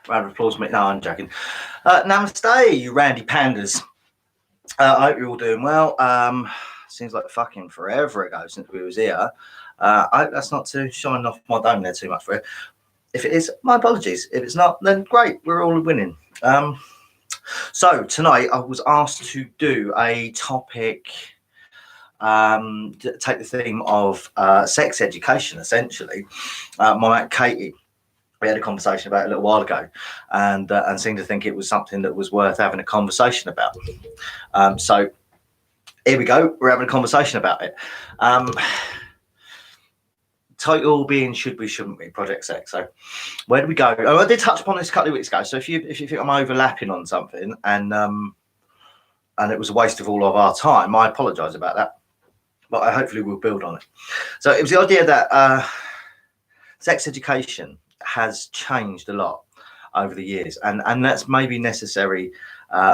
Round of applause, mate. No, I'm joking. Namaste, you randy pandas. I hope you're all doing well. Seems like fucking forever ago since we was here. I hope that's not to shine off my dome there too much for it. If it is, my apologies. If it's not, then great. We're all winning. So tonight I was asked to do a topic, to take the theme of sex education, essentially. My mate Katie, we had a conversation about it a little while ago, and seemed to think it was something that was worth having a conversation about. So here we go. We're having a conversation about it. Title being "Should We, Shouldn't We?" Project Sex. So where do we go? Oh, I did touch upon this a couple of weeks ago. So if you think I'm overlapping on something and it was a waste of all of our time, I apologise about that. But I hopefully will build on it. So it was the idea that sex education has changed a lot over the years, and that's maybe necessary.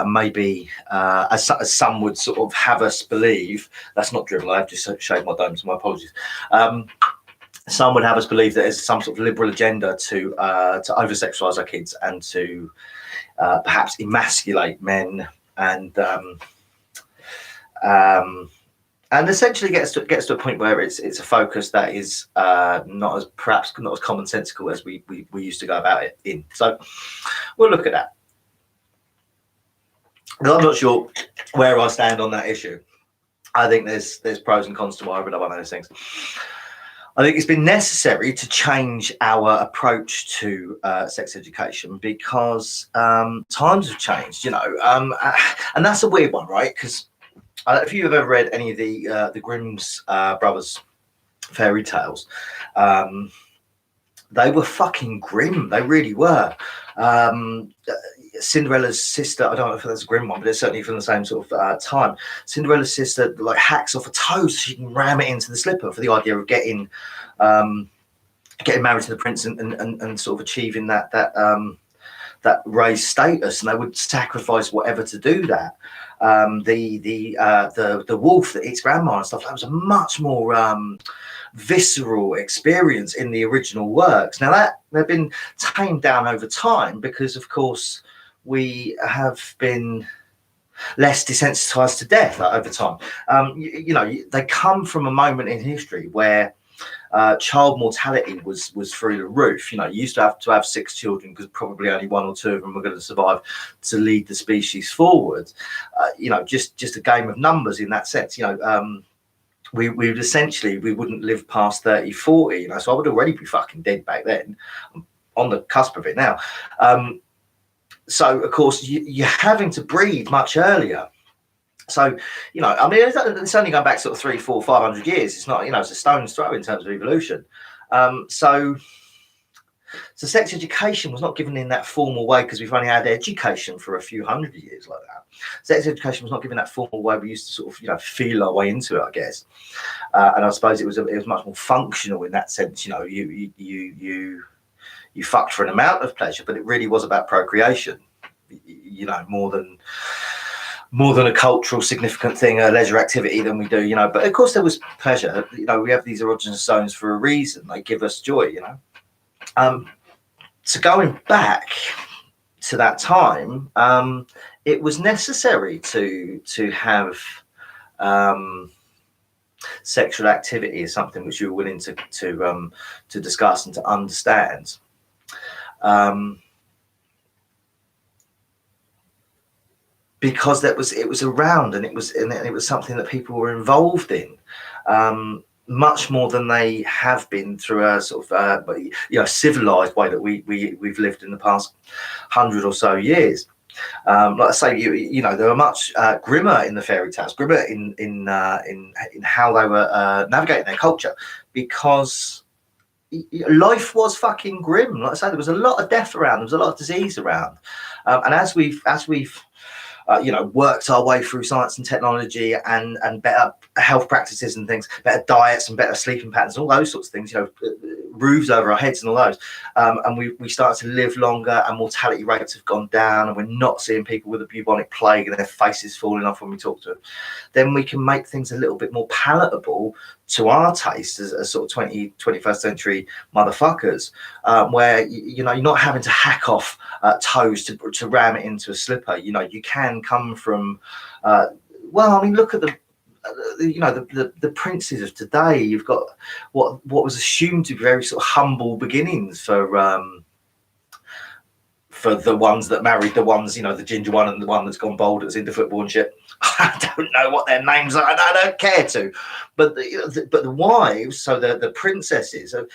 Maybe as some would sort of have us believe. That's not dribble. I've just shaved my dome, so my apologies. Some would have us believe that there's some sort of liberal agenda to over-sexualise our kids and to perhaps emasculate men and essentially gets to a point where it's a focus that is not as commonsensical as we used to go about it in. So we'll look at that. I'm not sure where I stand on that issue. I think there's pros and cons to either one of those things. I think it's been necessary to change our approach to sex education because times have changed, and that's a weird one, right? Because if you've ever read any of the Grimm's brothers fairy tales, they were fucking grim. They really were. Cinderella's sister, I don't know if that's a grim one, but it's certainly from the same sort of time. Cinderella's sister like hacks off a toe so she can ram it into the slipper for the idea of getting married to the prince and sort of achieving that raised status, and they would sacrifice whatever to do that. The wolf that eats grandma and stuff, that was a much more visceral experience in the original works. Now that they've been tamed down over time because, of course, we have been less desensitized to death over time. They come from a moment in history where child mortality was through the roof. You used to have 6 children because probably only 1 or 2 of them were going to survive to lead the species forward. Just a game of numbers in that sense. We would essentially, we wouldn't live past 30, 40. So I would already be fucking dead back then. I'm on the cusp of it now. So of course you're having to breed much earlier. So, it's only going back sort of 300, 400, 500 years. It's not, it's a stone's throw in terms of evolution. So sex education was not given in that formal way because we've only had education for a few hundred years like that. Sex education was not given that formal way. We used to sort of, feel our way into it, I guess. And I suppose it was much more functional in that sense. You fucked for an amount of pleasure, but it really was about procreation. More than a cultural significant thing, a leisure activity than we do, But of course there was pleasure. We have these erogenous zones for a reason. They give us joy, So going back to that time, it was necessary to have sexual activity as something which you were willing to discuss and to understand. Because it was around and it was something that people were involved in, much more than they have been through a sort of civilized way that we've lived in the past 100 or so years. Like I say, they were much grimmer in the fairy tales, grimmer in how they were navigating their culture, because life was fucking grim. Like I say, there was a lot of death around, there was a lot of disease around, and as we've worked our way through science and technology and better health practices and things, better diets and better sleeping patterns, all those sorts of things, roofs over our heads and all those, and we started to live longer and mortality rates have gone down and we're not seeing people with a bubonic plague and their faces falling off when we talk to them, then we can make things a little bit more palatable to our taste as sort of 21st century motherfuckers, where you know, you're not having to hack off toes to ram it into a slipper. You know, you can come from well, I mean, look at you know, the princes of today. You've got what was assumed to be very sort of humble beginnings for the ones that married the ones, you know, the ginger one and the one that's gone bald that's into football and shit. I don't know what their names are, and I don't care to. But the wives, so the princesses, you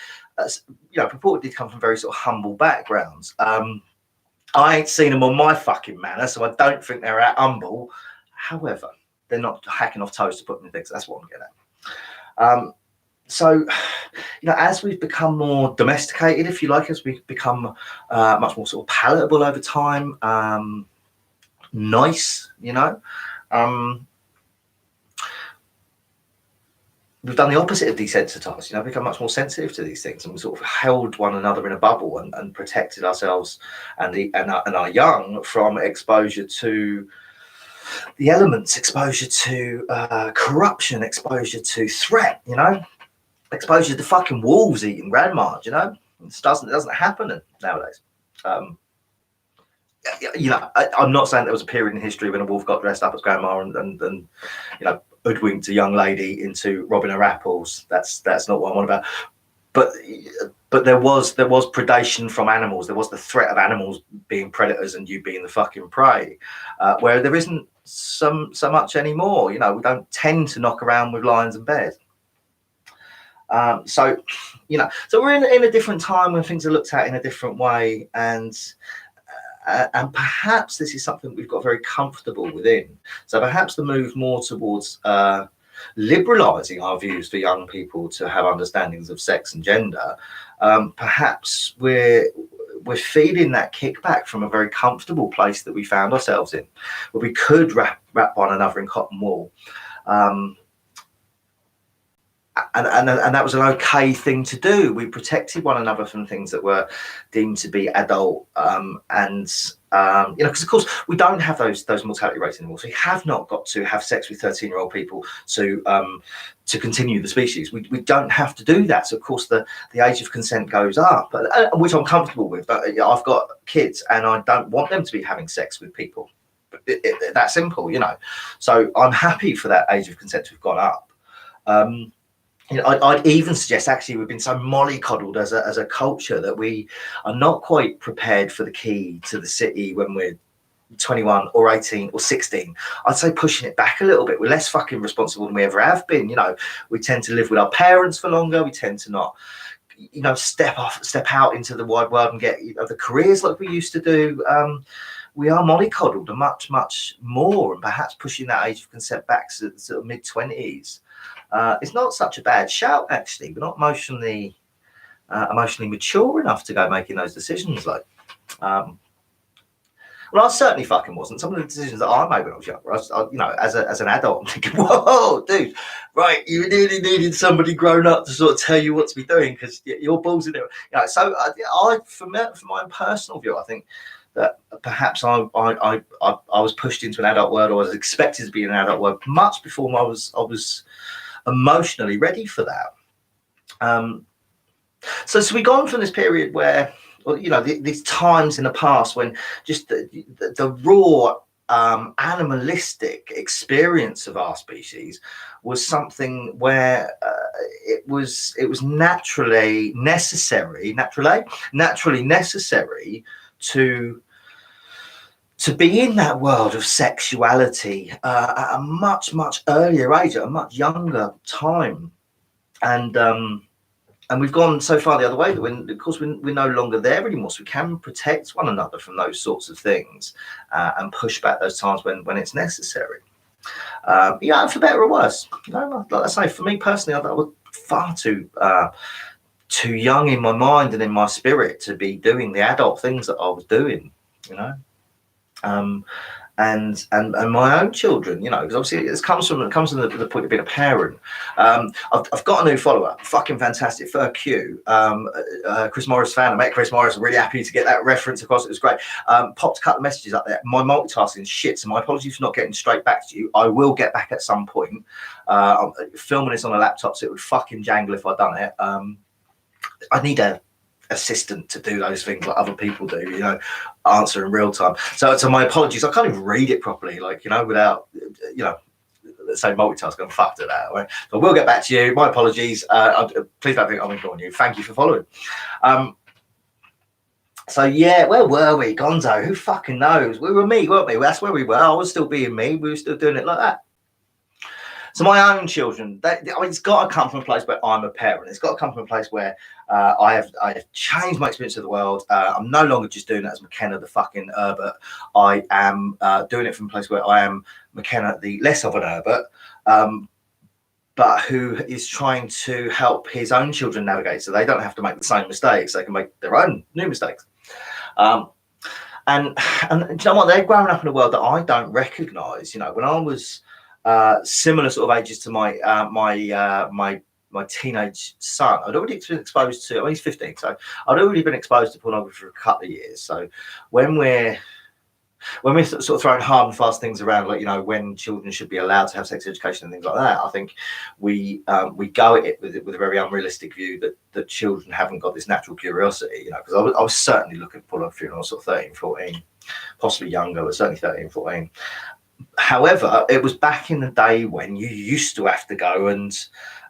know, purportedly come from very sort of humble backgrounds. I ain't seen them on my fucking manor, so I don't think they're that humble. However, they're not hacking off toes to put them in things. That's what I'm getting at. So, you know, as we've become more domesticated, if you like, as we've become much more sort of palatable over time, nice, you know, we've done the opposite of desensitized, you know, become much more sensitive to these things, and we sort of held one another in a bubble and protected ourselves and our young from exposure to the elements, exposure to corruption, exposure to threat, you know, exposure to fucking wolves eating grandma, you know. It doesn't happen nowadays. You know, I'm not saying there was a period in history when a wolf got dressed up as grandma and you know, hoodwinked a young lady into robbing her apples. That's not what I'm on about. But there was predation from animals. There was the threat of animals being predators and you being the fucking prey, where there isn't so much anymore. You know, we don't tend to knock around with lions and bears. So, you know, so we're in a different time when things are looked at in a different way, and perhaps this is something we've got very comfortable within. So perhaps the move more towards liberalizing our views for young people to have understandings of sex and gender, perhaps we're feeling that kickback from a very comfortable place that we found ourselves in, where we could wrap one another in cotton wool. And that was an okay thing to do. We protected one another from things that were deemed to be adult, and you know, because of course we don't have those mortality rates anymore. So we have not got to have sex with 13-year-old people to continue the species. We don't have to do that. So of course the age of consent goes up, which I'm comfortable with. But I've got kids, and I don't want them to be having sex with people. That simple, you know. So I'm happy for that age of consent to have gone up. You know, I'd even suggest, actually, we've been so mollycoddled as a culture that we are not quite prepared for the key to the city when we're 21 or 18 or 16. I'd say pushing it back a little bit. We're less fucking responsible than we ever have been. You know, we tend to live with our parents for longer. We tend to not, you know, step out into the wide world and get, you know, the careers like we used to do. We are mollycoddled much more, and perhaps pushing that age of consent back to sort of mid-20s. It's not such a bad shout, actually. We're not emotionally mature enough to go making those decisions. Like, well, I certainly fucking wasn't. Some of the decisions that I made when I was younger, you know, as an adult, I'm thinking, whoa, dude, right, you really needed somebody grown up to sort of tell you what to be doing, because your balls in there. You know, so from my own personal view, I think that perhaps I was pushed into an adult world, or I was expected to be in an adult world much before I was emotionally ready for that. So we've gone from this period where, well, you know, these times in the past when just the raw animalistic experience of our species was something where it was naturally necessary to be in that world of sexuality at a much earlier age, at a much younger time, and we've gone so far the other way that we're no longer there anymore. So we can protect one another from those sorts of things and push back those times when it's necessary. Yeah, for better or worse. You know, like I say, for me personally, I was far too young in my mind and in my spirit to be doing the adult things that I was doing. You know. and my own children, you know, because obviously it comes from the point of being a parent. I've got a new follower, fucking fantastic, Fur Q, Chris Morris fan. I met Chris Morris, really happy to get that reference across. It was great. Popped a couple of messages up there. My multitasking shit, so my apologies for not getting straight back to you. I will get back at some point. I'm filming this on a laptop, so it would fucking jangle if I'd done it. I need a assistant to do those things like other people do, you know, answer in real time. So my apologies, I can't even read it properly, like, you know, without, you know, let's say multitasking. I'm fucked at that. Right? So we'll get back to you. My apologies. Please don't think I'm ignoring you. Thank you for following. So yeah, where were we? Gonzo, who fucking knows? We were me, weren't we? That's where we were. I was still being me. We were still doing it like that. So my own children, I mean, it's got to come from a place where I'm a parent. It's got to come from a place where I have changed my experience of the world. I'm no longer just doing it as McKenna, the fucking Herbert. I am doing it from a place where I am McKenna, the less of an Herbert, but who is trying to help his own children navigate so they don't have to make the same mistakes. They can make their own new mistakes. And you know what? They're growing up in a world that I don't recognise. You know, when I was similar sort of ages to my my teenage son, I'd already been exposed to, I mean, he's 15, so I'd already been exposed to pornography for a couple of years. So when we're sort of throwing hard and fast things around, like, you know, when children should be allowed to have sex education and things like that, I think we go at it with a very unrealistic view that children haven't got this natural curiosity, you know, because I was certainly looking at pornography when I was sort of 13, 14, possibly younger, but certainly 13, 14. However, it was back in the day when you used to have to go and,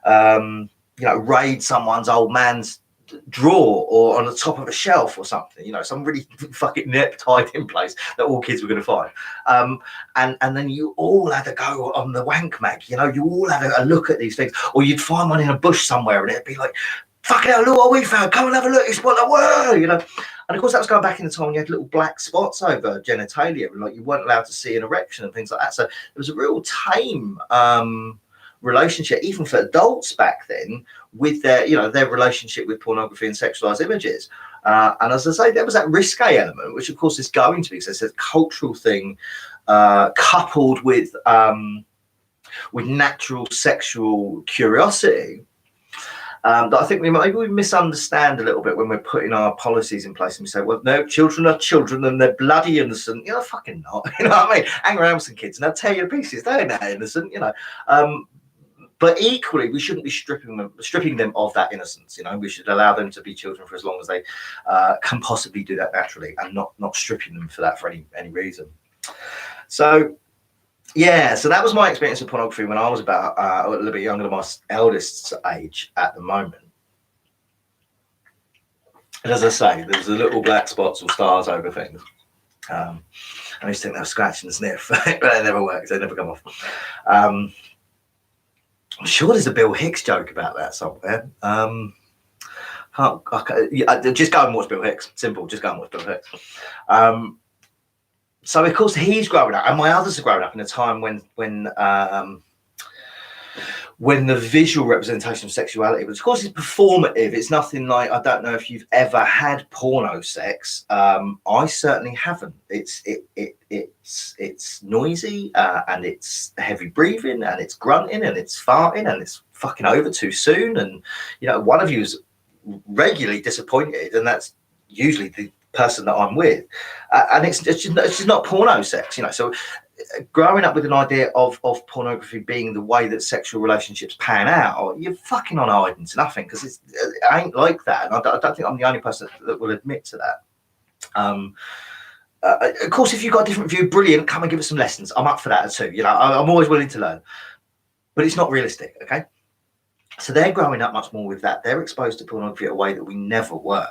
you know, raid someone's old man's drawer or on the top of a shelf or something, you know, some really fucking nip hiding place that all kids were going to find. And then you all had to go on the wank mag, you know, you all had a look at these things, or you'd find one in a bush somewhere and it'd be like, fucking hell, look what we found, come and have a look, it's what the world, you know. And of course, that was going back in the time when you had little black spots over genitalia, like you weren't allowed to see an erection and things like that. So there was a real tame relationship, even for adults back then, with their, you know, their relationship with pornography and sexualized images. And as I say, there was that risque element, which of course is going to be, because it's a cultural thing, coupled with natural sexual curiosity. That I think we misunderstand a little bit when we're putting our policies in place and we say, well, no, children are children and they're bloody innocent. You know, fucking not. You know what I mean? Hang around with some kids and they'll tear you to pieces. They're not innocent, you know. But equally, we shouldn't be stripping them of that innocence. You know, we should allow them to be children for as long as they can possibly do that naturally, and not stripping them for that for any reason. So. Yeah, so that was my experience with pornography when I was about a little bit younger than my eldest's age at the moment. And as I say, there's the little black spots or stars over things. I used to think they were scratch and sniff, but they never worked. They never come off. I'm sure there's a Bill Hicks joke about that somewhere. Just go and watch Bill Hicks. Simple, just go and watch Bill Hicks. So of course he's growing up, and my others are growing up in a time when the visual representation of sexuality, which of course is performative. It's nothing like, I don't know if you've ever had porno sex. I certainly haven't. It's noisy and it's heavy breathing and it's grunting and it's farting and it's fucking over too soon. And you know, one of you is regularly disappointed, and that's usually the person that I'm with, and it's just not porno sex, you know. So growing up with an idea of pornography being the way that sexual relationships pan out, you're fucking on hiding to nothing, because it ain't like that. And I don't think I'm the only person that will admit to that. Of course, if you've got a different view, brilliant, come and give us some lessons. I'm up for that too, you know. I'm always willing to learn, but it's not realistic. Okay, so they're growing up much more with that. They're exposed to pornography in a way that we never were.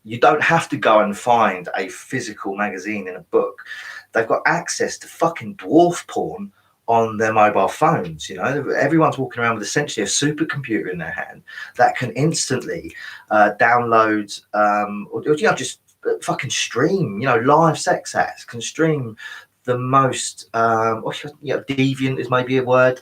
You don't have to go and find a physical magazine in a book. They've got access to fucking dwarf porn on their mobile phones. You know, everyone's walking around with essentially a supercomputer in their hand that can instantly download or you know, just fucking stream, you know, live sex acts, can stream the most you know, deviant is maybe a word.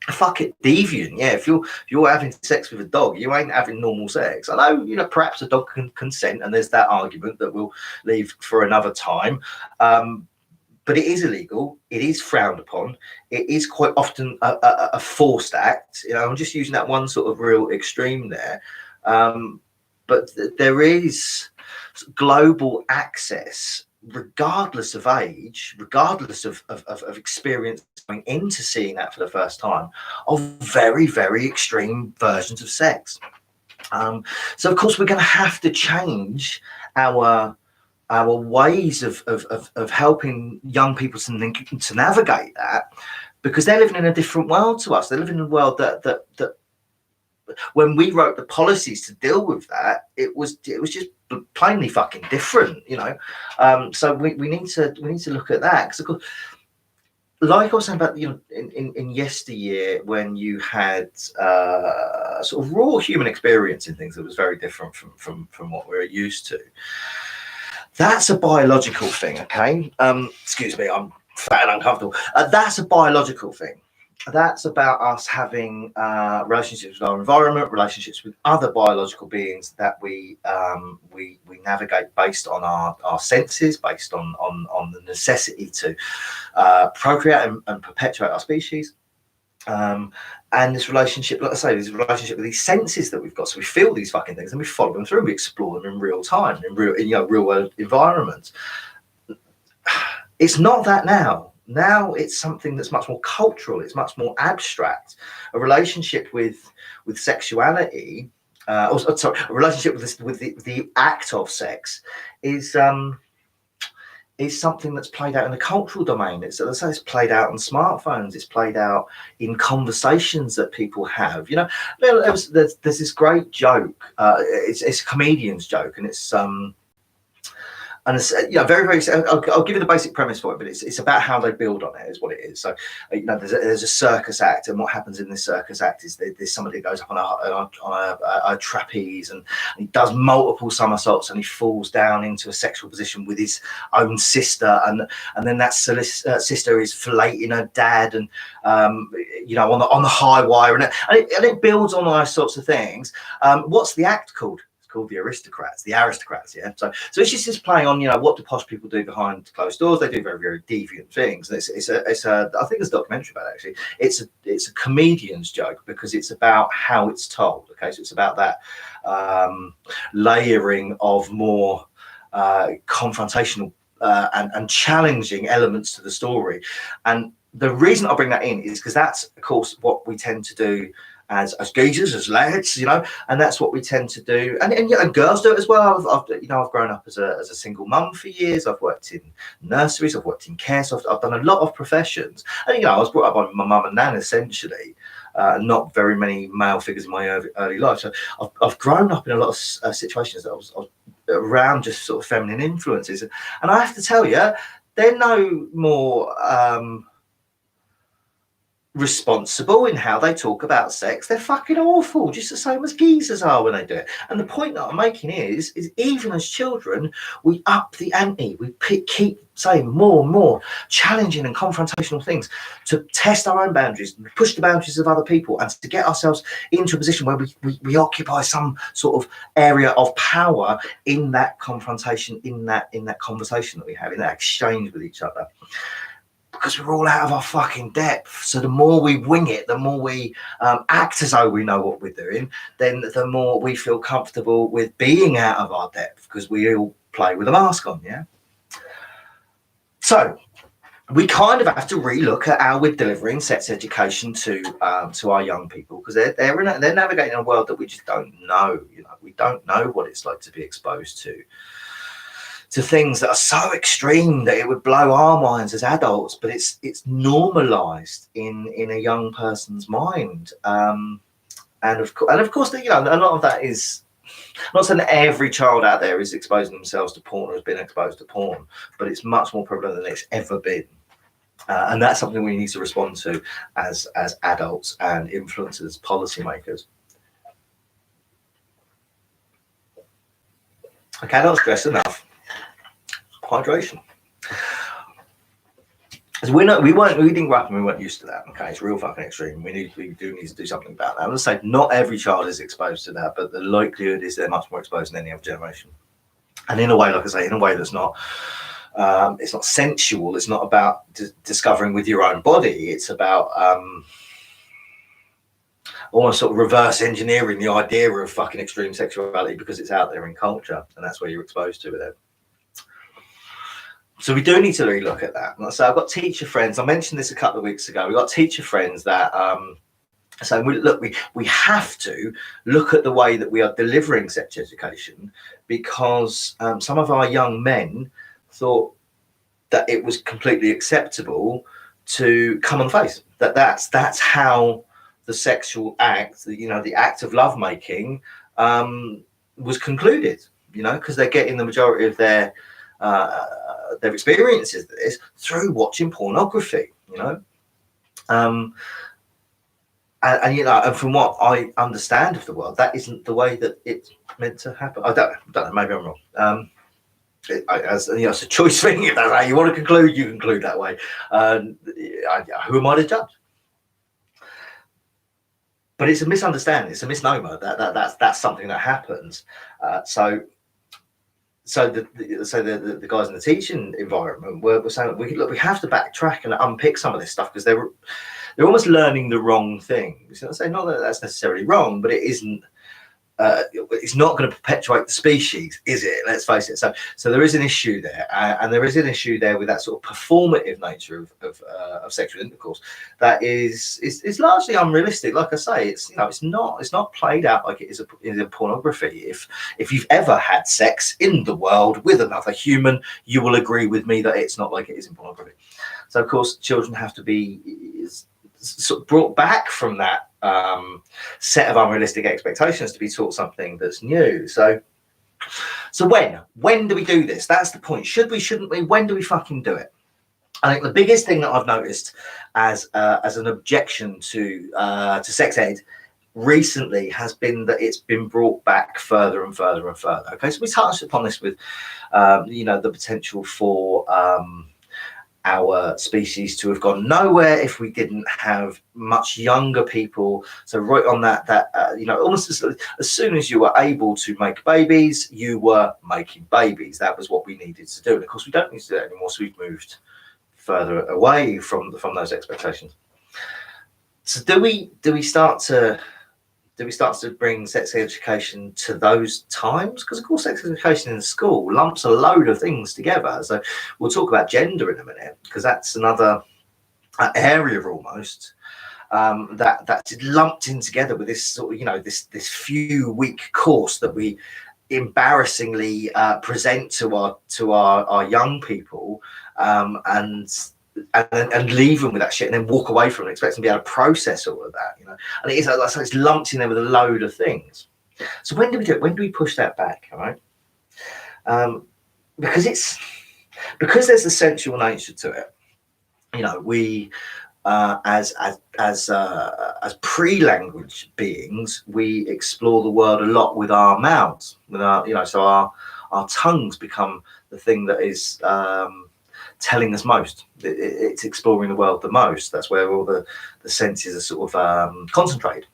Fuck it, deviant. Yeah, if you're having sex with a dog, you ain't having normal sex. I know, you know, perhaps a dog can consent, and there's that argument that we'll leave for another time. But but it is illegal. It is frowned upon. It is quite often a forced act. You know, I'm just using that one sort of real extreme there. But there is global access, regardless of age, regardless of experience going into seeing that for the first time, of very, very extreme versions of sex. So of course we're going to have to change our ways of helping young people to navigate that, because they're living in a different world to us. They're living in a world that when we wrote the policies to deal with that, it was just plainly fucking different, you know. So we need to look at that, because of course, like I was saying about, you know, in yesteryear, when you had sort of raw human experience in things that was very different from what we're used to. That's a biological thing, okay? Excuse me, I'm fat and uncomfortable. That's a biological thing. That's about us having relationships with our environment, relationships with other biological beings that we navigate based on our senses, based on the necessity to procreate and perpetuate our species. And this relationship, like I say, this relationship with these senses that we've got. So we feel these fucking things and we follow them through and we explore them in real time, in real world environments. It's not that now. Now it's something that's much more cultural. It's much more abstract. A relationship with sexuality, a relationship with the act of sex is something that's played out in the cultural domain. It's, let's say, it's played out on smartphones. It's played out in conversations that people have. You know, there's this great joke. It's a comedian's joke, and it's you know, very, very. I'll give you the basic premise for it, but it's about how they build on it, is what it is. So, you know, there's a circus act, and what happens in this circus act is there's somebody that goes up on a trapeze, and he does multiple somersaults, and he falls down into a sexual position with his own sister, and then that sister is filleting her dad, and you know, on the high wire, and it builds on all those sorts of things. What's the act called? Called the aristocrats, yeah. So it's just playing on, you know, what do posh people do behind closed doors? They do very, very deviant things. And it's a I think there's a documentary about it, actually. It's a comedian's joke, because it's about how it's told. Okay, so it's about that layering of more confrontational and challenging elements to the story. And the reason I bring that in is because that's, of course, what we tend to do as geezers, as lads, you know, and that's what we tend to do, and girls do it as well. I've grown up as a single mum for years. I've worked in nurseries, I've worked in care, so I've done a lot of professions, and you know, I was brought up by my mum and nan, essentially, not very many male figures in my early life. So I've grown up in a lot of situations that I was around just sort of feminine influences, and I have to tell you, they're no more responsible in how they talk about sex. They're fucking awful, just the same as geezers are when they do it. And the point that I'm making is even as children, we up the ante. We keep saying more and more challenging and confrontational things to test our own boundaries, push the boundaries of other people, and to get ourselves into a position where we occupy some sort of area of power in that confrontation, in that conversation that we have, in that exchange with each other. Because we're all out of our fucking depth. So the more we wing it, the more we act as though we know what we're doing, then the more we feel comfortable with being out of our depth, because we all play with a mask on, yeah? So we kind of have to relook at how we're delivering sex education to our young people, because they're navigating a world that we just don't know. You know, we don't know what it's like to be exposed to things that are so extreme that it would blow our minds as adults, but it's normalized in a young person's mind. And of course, you know, a lot of that is, I'm not saying that every child out there is exposing themselves to porn or has been exposed to porn, but it's much more prevalent than it's ever been. And that's something we need to respond to as adults and influencers, policymakers. I cannot stress enough hydration. As we didn't grow up and we weren't used to that. Okay, it's real fucking extreme. We do need to do something about that. I'm gonna say not every child is exposed to that, but the likelihood is they're much more exposed than any other generation. And in a way, like I say, in a way that's not It's not sensual. It's not about discovering with your own body. It's about almost sort of reverse engineering the idea of fucking extreme sexuality because it's out there in culture, and that's where you're exposed to it. So we do need to really look at that. So I've got teacher friends. I mentioned this a couple of weeks ago. We've got teacher friends that so we have to look at the way that we are delivering sex education, because some of our young men thought that it was completely acceptable to come on the face. That's how the sexual act, the act of lovemaking, was concluded. Because they're getting the majority of their experiences of this through watching pornography. And from what I understand of the world, that isn't the way that it's meant to happen. I don't know. Maybe I'm wrong. It's a choice thing. If that's how you want to conclude, you conclude that way. Who am I to judge? But it's a misunderstanding. It's a misnomer. That's something that happens. So the guys in the teaching environment were saying, we have to backtrack and unpick some of this stuff, because they're almost learning the wrong things. I say not that that's necessarily wrong, but it isn't. It's not going to perpetuate the species, is it? Let's face it. So there is an issue there, and there is an issue there with that sort of performative nature of sexual intercourse that is largely unrealistic. Like I say, it's not played out like it is in pornography. If you've ever had sex in the world with another human, you will agree with me that it's not like it is in pornography. So of course, children have to be sort of brought back from that set of unrealistic expectations to be taught something that's new. So when do we do this? That's the point. Should we? Shouldn't we? When do we fucking do it? I think the biggest thing that I've noticed as an objection to sex ed recently has been that it's been brought back further and further and further. Okay, so we touched upon this with the potential for our species to have gone nowhere if we didn't have much younger people. So right on that almost as soon as you were able to make babies, you were making babies. That was what we needed to do. And of course, we don't need to do that anymore. So we've moved further away from those expectations. So do we start to bring sex education to those times? Because of course, sex education in school lumps a load of things together. So we'll talk about gender in a minute, because that's another area almost that's lumped in together with this sort of this few week course that we embarrassingly present to our young people, and leave them with that shit, and then walk away from it, expect them to be able to process all of that, And it is like it's lumped in there with a load of things. So when do we do it? When do we push that back? All right, because there's a sensual nature to it. We as pre-language beings, we explore the world a lot with our mouths, with our so our tongues become the thing that is telling us most. It's exploring the world the most. That's where all the senses are sort of concentrated.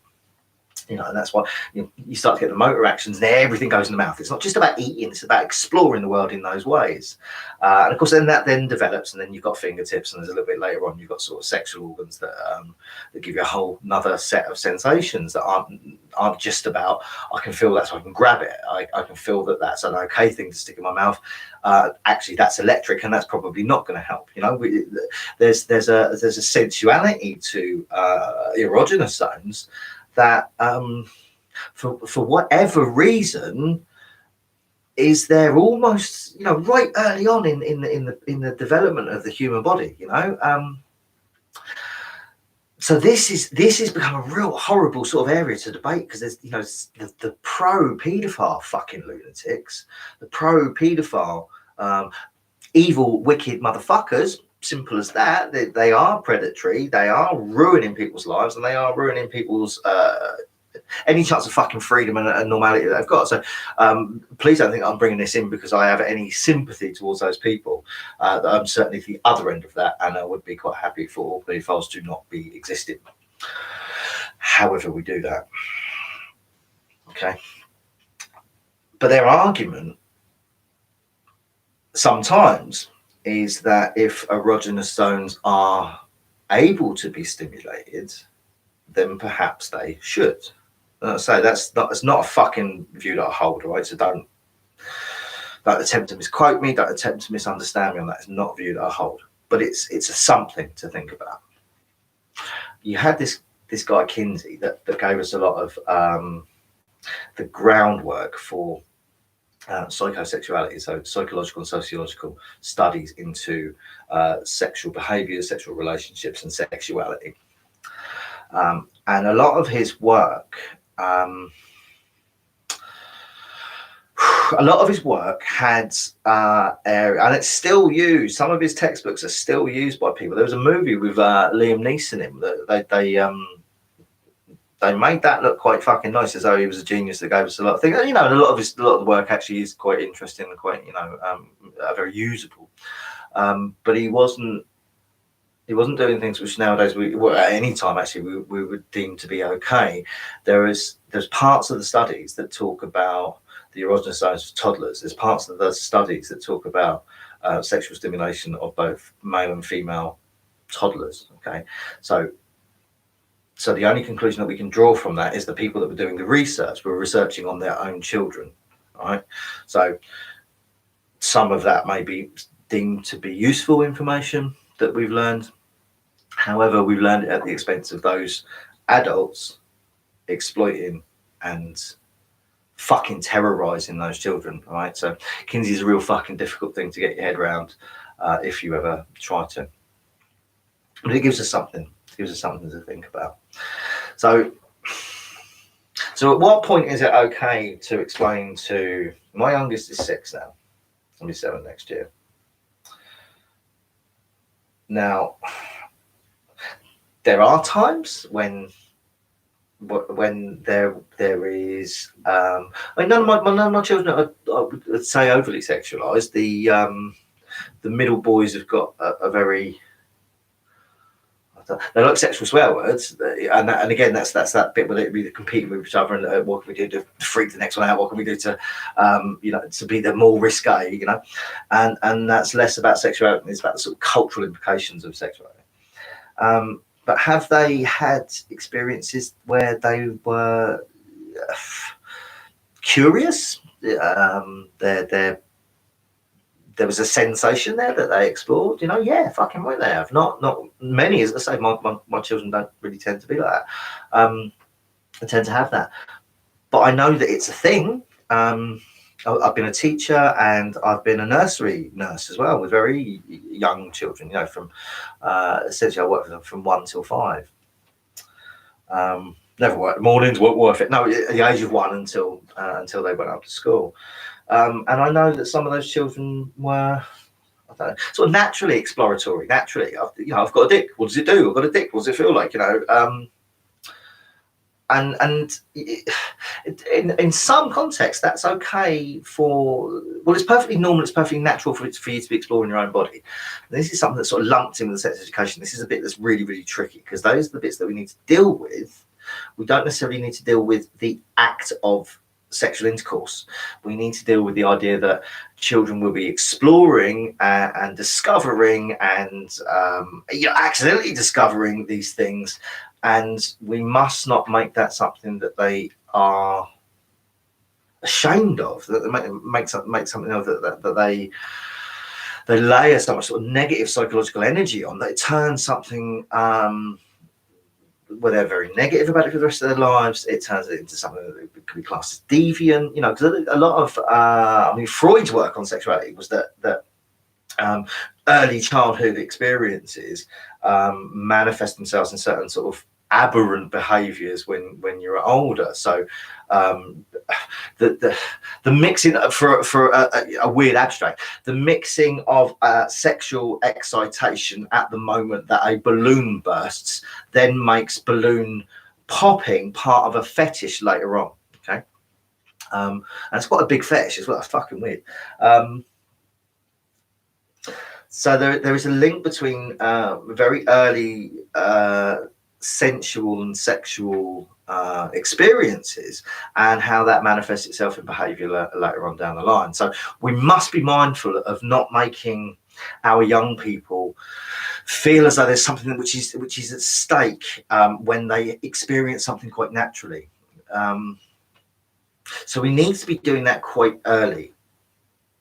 And that's why you start to get the motor actions, and everything goes in the mouth. It's not just about eating; it's about exploring the world in those ways. And of course, then that develops, and then you've got fingertips, and there's a little bit later on, you've got sort of sexual organs that give you a whole another set of sensations that aren't just about I can feel that, so I can grab it. I can feel that that's an okay thing to stick in my mouth. Actually, that's electric, and that's probably not going to help. There's a sensuality to erogenous zones that for whatever reason is there almost right early on in the development of the human body. So this has become a real horrible sort of area to debate, because there's the pro paedophile fucking lunatics, the pro paedophile evil wicked motherfuckers. Simple as that. They are predatory, they are ruining people's lives, and they are ruining people's any chance of fucking freedom and normality that they've got. So please don't think I'm bringing this in because I have any sympathy towards those people. I'm certainly the other end of that, and I would be quite happy for all pedophiles to not be existing. However we do that. Okay. But their argument sometimes is that if erogenous zones are able to be stimulated, then perhaps they should. So it's not a fucking view that I hold, right? So don't attempt to misquote me, don't attempt to misunderstand me on that. It's not a view that I hold, but it's a something to think about. You had this guy Kinsey that gave us a lot of the groundwork for psychosexuality, so psychological and sociological studies into sexual behaviors, sexual relationships, and sexuality. And a lot of his work, had area, and it's still used. Some of his textbooks are still used by people. There was a movie with Liam Neeson in that they made that look quite fucking nice, as though he was a genius that gave us a lot of things. You know, and a lot of the work actually is quite interesting and quite, very usable. But he wasn't doing things which nowadays at any time actually we would deem to be okay. There's parts of the studies that talk about the erogenous zones of toddlers. There's parts of the studies that talk about sexual stimulation of both male and female toddlers. Okay, so the only conclusion that we can draw from that is the people that were doing the research were researching on their own children, right? So some of that may be deemed to be useful information that we've learned. However, we've learned it at the expense of those adults exploiting and fucking terrorizing those children, right? So Kinsey is a real fucking difficult thing to get your head around if you ever try to. But it gives us something. It gives us something to think about. So at what point is it okay to explain to my youngest is 6 now, I'll be 7 next year. Now, there are times when there is none of my children are, I would say, overly sexualized. The middle boys have got a very, they like sexual swear words, and again that's that bit where they're competing with each other and what can we do to freak the next one out, what can we do to to be the more risque, and that's less about sexuality, it's about the sort of cultural implications of sexuality. But have they had experiences where they were curious? There was a sensation there that they explored. Yeah, fucking right they have. Not many, as I say. My children don't really tend to be like that. I tend to have that, but I know that it's a thing. I've been a teacher and I've been a nursery nurse as well with very young children. From essentially I work with them from 1 till 5. Never worked mornings, weren't worth it. No, at the age of 1 until they went up to school. And I know that some of those children were, I don't know, sort of naturally exploratory. Naturally, I've got a dick. What does it do? I've got a dick. What does it feel like? And in some context, that's okay it's perfectly normal. It's perfectly natural for you to be exploring your own body. And this is something that's sort of lumped in with sex education. This is a bit that's really, really tricky because those are the bits that we need to deal with. We don't necessarily need to deal with the act of sexual intercourse. We need to deal with the idea that children will be exploring and discovering and accidentally discovering these things, and we must not make that something that they are ashamed of, that they make something of that they layer so much sort of negative psychological energy on that it turns something where they're very negative about it for the rest of their lives. It turns it into something that could be classed as deviant, because a lot of Freud's work on sexuality was that early childhood experiences manifest themselves in certain sort of aberrant behaviors when you're older. So the mixing for a weird abstract, the mixing of sexual excitation at the moment that a balloon bursts then makes balloon popping part of a fetish later on. Okay, and it's quite a big fetish as well. It's fucking weird. So there is a link between very early sensual and sexual experiences and how that manifests itself in behavior later on down the line. So we must be mindful of not making our young people feel as though there's something which is at stake when they experience something quite naturally. So we need to be doing that quite early,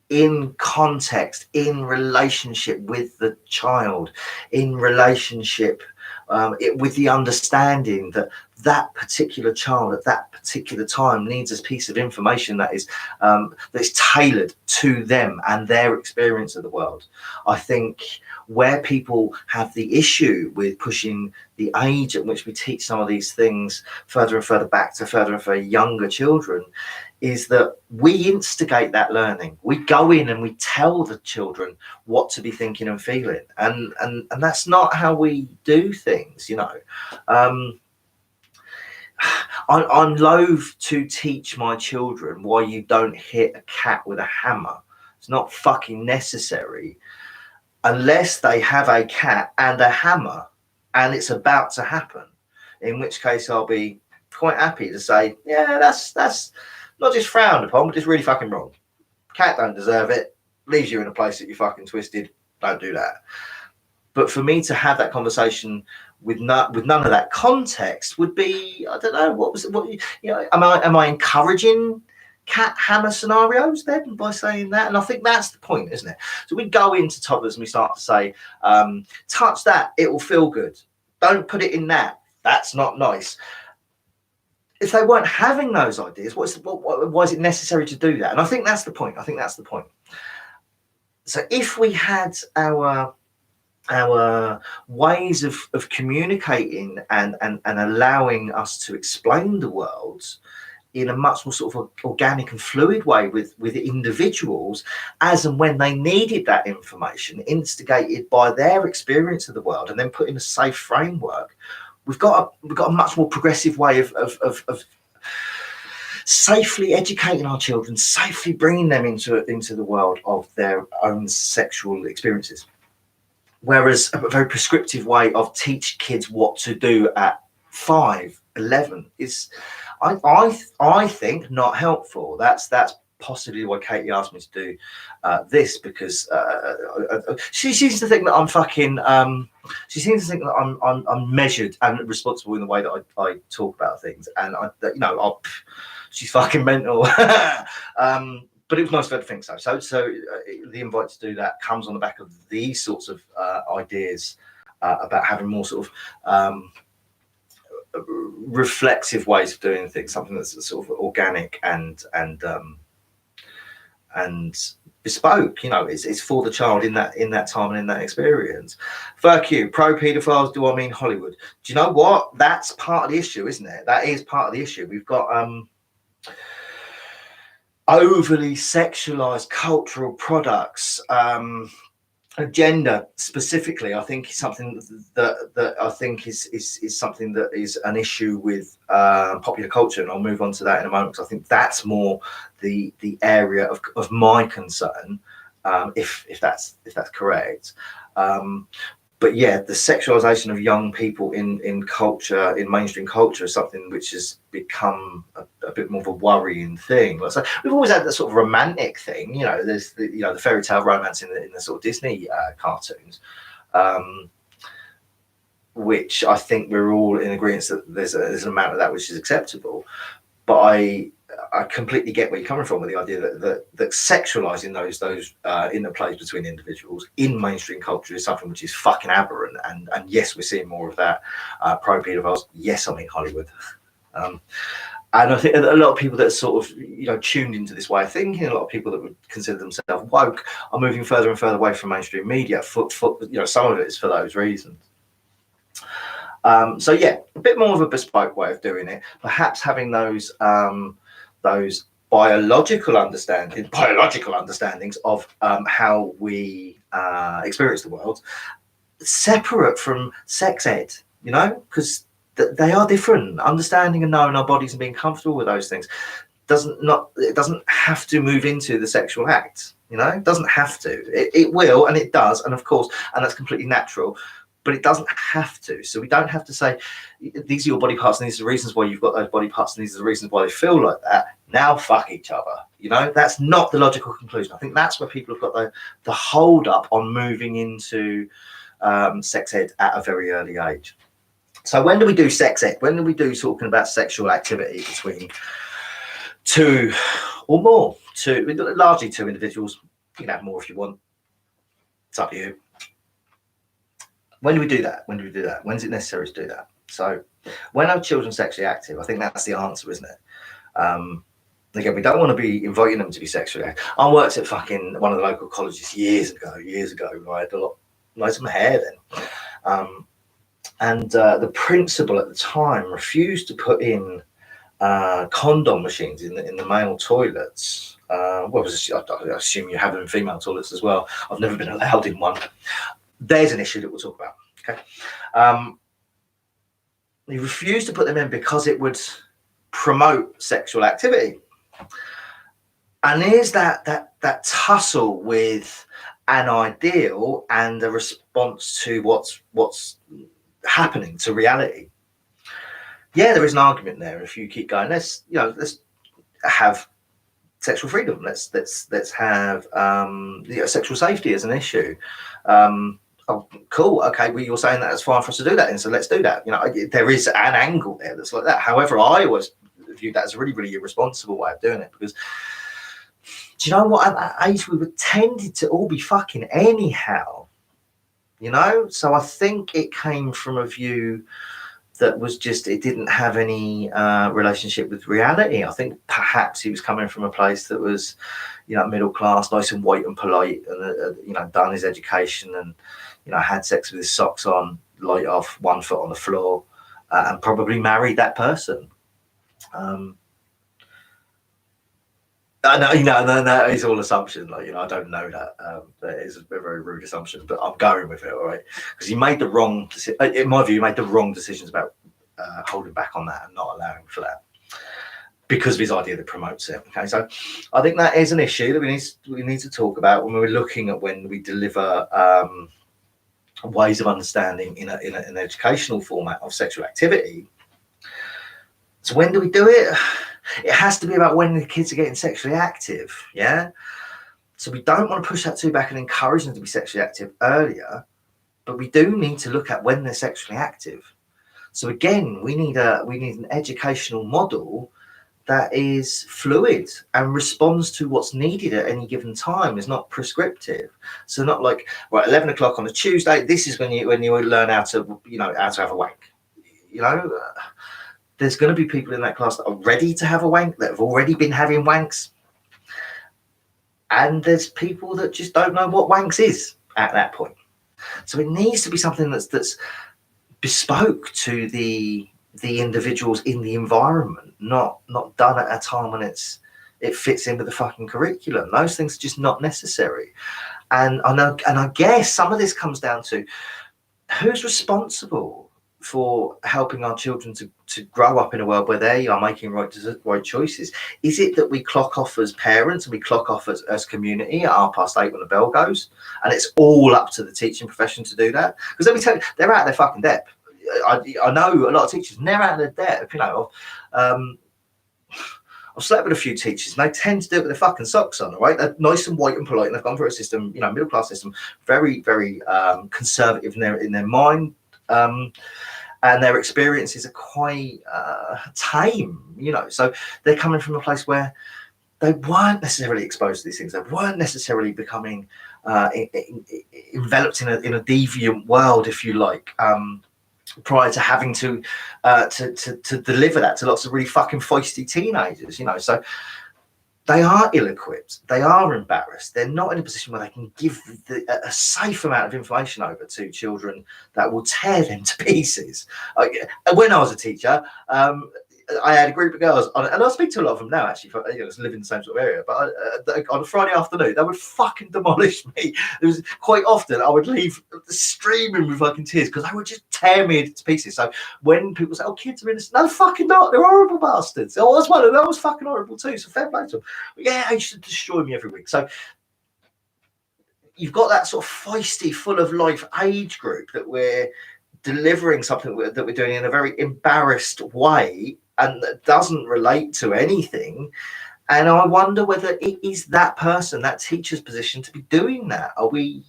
in context, in relationship with the child, in relationship with the understanding that that particular child at that particular time needs a piece of information that is tailored to them and their experience of the world. I think where people have the issue with pushing the age at which we teach some of these things further and further back to further and further younger children is that we instigate that learning. We go in and we tell the children what to be thinking and feeling, and that's not how we do things, you know. I'm loath to teach my children why you don't hit a cat with a hammer. It's not fucking necessary unless they have a cat and a hammer and it's about to happen, in which case I'll be quite happy to say, yeah, that's not just frowned upon, but just really fucking wrong. Cat don't deserve it. Leaves you in a place that you're fucking twisted. Don't do that. But for me to have that conversation with none of that context would be, I don't know, what you know, am I encouraging cat hammer scenarios then by saying that? And I think that's the point, isn't it? So we go into toddlers and we start to say, touch that, it will feel good. Don't put it in that. That's not nice. If they weren't having those ideas, why is it necessary to do that? And I think that's the point. So if we had our ways of communicating and allowing us to explain the world in a much more sort of organic and fluid way with individuals as and when they needed that information, instigated by their experience of the world, and then put in a safe framework, we've got a much more progressive way of safely educating our children, safely bringing them into the world of their own sexual experiences. Whereas a very prescriptive way of teaching kids what to do at 5, 11 is, I think, not helpful. That's possibly why Katie asked me to do this, because she seems to think that I'm fucking. She seems to think that I'm measured and responsible in the way that I talk about things, and she's fucking mental. But it was nice of her to think so. So the invite to do that comes on the back of these sorts of ideas about having more sort of reflexive ways of doing things, something that's sort of organic and bespoke. You know, it's for the child in that time and in that experience. Fuck you, pro paedophiles. Do I mean Hollywood? Do you know what? That's part of the issue, isn't it? That is part of the issue. We've got overly sexualized cultural products, gender specifically. I think something that I think is something that is an issue with popular culture, and I'll move on to that in a moment, because I think that's more the area of my concern, if that's correct. But yeah, the sexualization of young people in culture, in mainstream culture, is something which has become a bit more of a worrying thing. So we've always had that sort of romantic thing, you know. There's the fairy tale romance in the sort of Disney cartoons, which I think we're all in agreement that there's an amount of that which is acceptable. But I completely get where you're coming from with the idea that sexualizing those interplays between individuals in mainstream culture is something which is fucking aberrant. And yes, we're seeing more of that. Pro pedophiles, yes, I mean Hollywood. And I think a lot of people that are sort of tuned into this way of thinking, a lot of people that would consider themselves woke, are moving further and further away from mainstream media. Some of it is for those reasons. So yeah, a bit more of a bespoke way of doing it. Perhaps having those biological understandings of how we experience the world, separate from sex ed, because they are different. Understanding and knowing our bodies and being comfortable with those things it doesn't have to move into the sexual act. It doesn't have to. It will, and it does, and of course, and that's completely natural. but it doesn't have to. So we don't have to say, these are your body parts and these are the reasons why you've got those body parts and these are the reasons why they feel like that. Now fuck each other. You know, that's not the logical conclusion. I think that's where people have got the hold up on moving into sex ed at a very early age. So when do we do sex ed? When do we do talking about sexual activity between two or more, largely two individuals? You can have more if you want. It's up to you. When do we do that? When do we do that? When is it necessary to do that? So when are children sexually active? I think that's the answer, isn't it? Again, we don't want to be inviting them to be sexually active. I worked at fucking one of the local colleges years ago. I had loads of my hair then. And the principal at the time refused to put in condom machines in the male toilets. I assume you have them in female toilets as well. I've never been allowed in one. There's an issue that we'll talk about. Okay. He refused to put them in because it would promote sexual activity. And there's that tussle with an ideal and a response to what's happening to reality. Yeah, there is an argument there. If you keep going, let's have sexual freedom. Let's have sexual safety as an issue. Oh, cool. Okay, well, you're saying that it's fine for us to do that, and so let's do that. You know, there is an angle there that's like that. However, I always viewed that as a really, really irresponsible way of doing it, because do you know what? At that age, we were tended to all be fucking anyhow. You know, so I think it came from a view that was just, it didn't have any relationship with reality. I think perhaps he was coming from a place that was, middle class, nice and white and polite, and done his education and had sex with his socks on, light off, 1 foot on the floor, and probably married that person. No, it's all assumption. I don't know that. That is a very rude assumption, but I'm going with it, all right? Because he made the wrong, in my view, he made the wrong decisions about holding back on that and not allowing for that, because of his idea that promotes it. Okay, so I think that is an issue that we need to talk about when we're looking at when we deliver ways of understanding in an educational format of sexual activity. So when do we do it? It has to be about when the kids are getting sexually active, yeah? So we don't want to push that too back and encourage them to be sexually active earlier, but we do need to look at when they're sexually active. So again, we need an educational model that is fluid and responds to what's needed at any given time, is not prescriptive. So not like, right, 11 o'clock on a Tuesday, this is when you learn how to have a wank. There's going to be people in that class that are ready to have a wank, that have already been having wanks. And there's people that just don't know what wanks is at that point. So it needs to be something that's bespoke to the individuals in the environment, not done at a time when it fits in with the fucking curriculum. Those things are just not necessary. And I guess some of this comes down to who's responsible for helping our children to grow up in a world where they are making right choices. Is it that we clock off as parents and we clock off as community at 8:30 when the bell goes, and it's all up to the teaching profession to do that? Because let me tell you, they're out of their fucking depth. I know a lot of teachers, and they're out of their depth. I've slept with a few teachers, and they tend to do it with their fucking socks on, all right? They're nice and white and polite, and they've gone through a system, middle class system, very, very conservative in their mind. And their experiences are quite tame, so they're coming from a place where they weren't necessarily exposed to these things. They weren't necessarily becoming enveloped in a deviant world, if you like, prior to having to deliver that to lots of really fucking feisty teenagers, so they are ill-equipped, they are embarrassed, they're not in a position where they can give a safe amount of information over to children that will tear them to pieces. When I was a teacher, I had a group of girls, and I speak to a lot of them now, actually, live in the same sort of area, but on a Friday afternoon, they would fucking demolish me. It was quite often I would leave streaming with fucking tears because they would just tear me to pieces. So when people say, oh, kids are innocent, no, fucking not, they're horrible bastards. I was one, and I was fucking horrible too, so fair play to them. Yeah, they used to destroy me every week. So you've got that sort of feisty, full of life age group that we're delivering something that we're doing in a very embarrassed way and that doesn't relate to anything. And I wonder whether it is that person, that teacher's position, to be doing that. Are we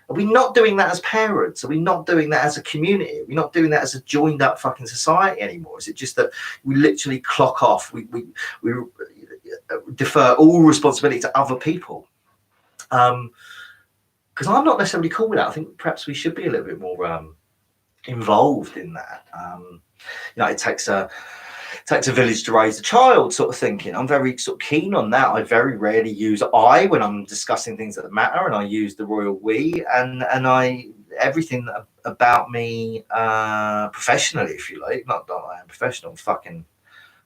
not doing that as parents? Are we not doing that as a community? Are we not doing that as a joined up fucking society anymore? Is it just that we literally clock off? We defer all responsibility to other people? Because I'm not necessarily cool with that. I think perhaps we should be a little bit more involved in that. It takes a village to raise a child, sort of thinking. I'm very sort of keen on that. I very rarely use I when I'm discussing things that matter, and I use the royal we, and I everything about me professionally, if you like. Not that I am professional, fucking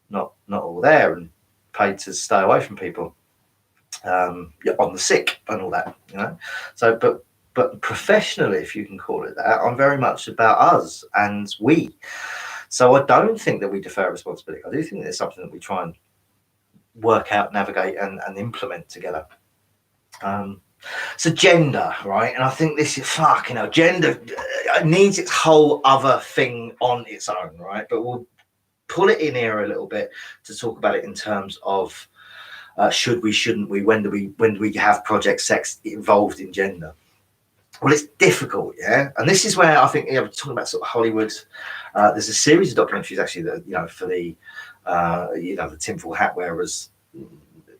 not all there, and paid to stay away from people. On the sick and all that, So, but professionally, if you can call it that, I'm very much about us and we. So I don't think that we defer responsibility. I do think there's something that we try and work out, navigate, and implement together. So gender, right? And I think this is gender needs its whole other thing on its own, right? But we'll pull it in here a little bit to talk about it in terms of should we, shouldn't we, when do we have Project Sex involved in gender? Well, it's difficult, yeah. And this is where I think we're talking about sort of Hollywood. There's a series of documentaries actually that for the the tinfoil hat wearers,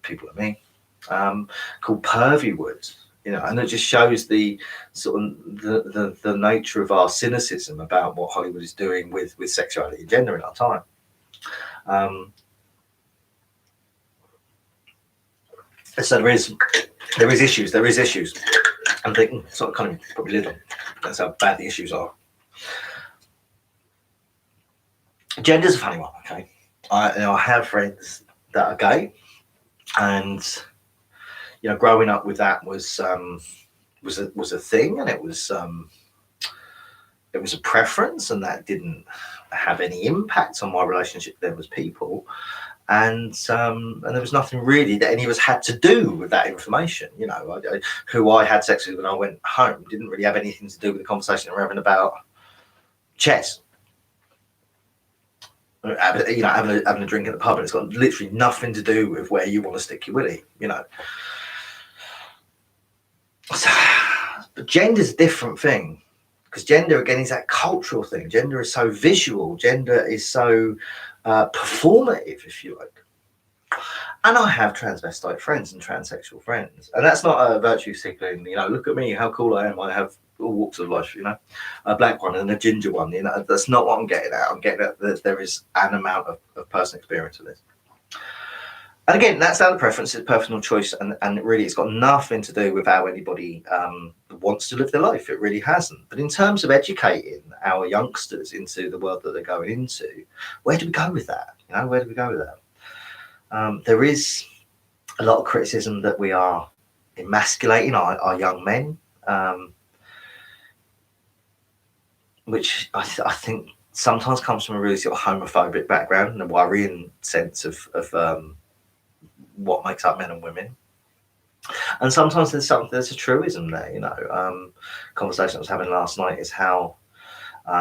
people like me, called Pervywood, and it just shows the sort of the nature of our cynicism about what Hollywood is doing with sexuality and gender in our time. So there is issues. I'm thinking sort of kind of probably little. That's how bad the issues are. Gender's a funny one, okay? I have friends that are gay, and growing up with that was a thing, and it was a preference, and that didn't have any impact on my relationship with them as people. And there was nothing really that any of us had to do with that information. Who I had sex with when I went home didn't really have anything to do with the conversation we're having about chess. Having a drink at the pub, and it's got literally nothing to do with where you want to stick your willy. So, but gender's a different thing, because gender again is that cultural thing. Gender is so visual. Gender is so performative, if you like. And I have transvestite friends and transsexual friends, and that's not a virtue signaling. Look at me, how cool I am. I have all walks of life. A black one and a ginger one. That's not what I'm getting at. I'm getting at that there is an amount of personal experience of this. And again, that's down to preference, it's personal choice, and really it's got nothing to do with how anybody wants to live their life. It really hasn't. But in terms of educating our youngsters into the world that they're going into, where do we go with that? Where do we go with that? There is a lot of criticism that we are emasculating our young men, which I think sometimes comes from a really sort of homophobic background and a worrying sense of what makes up men and women. And sometimes there's a truism there. Conversation I was having last night is how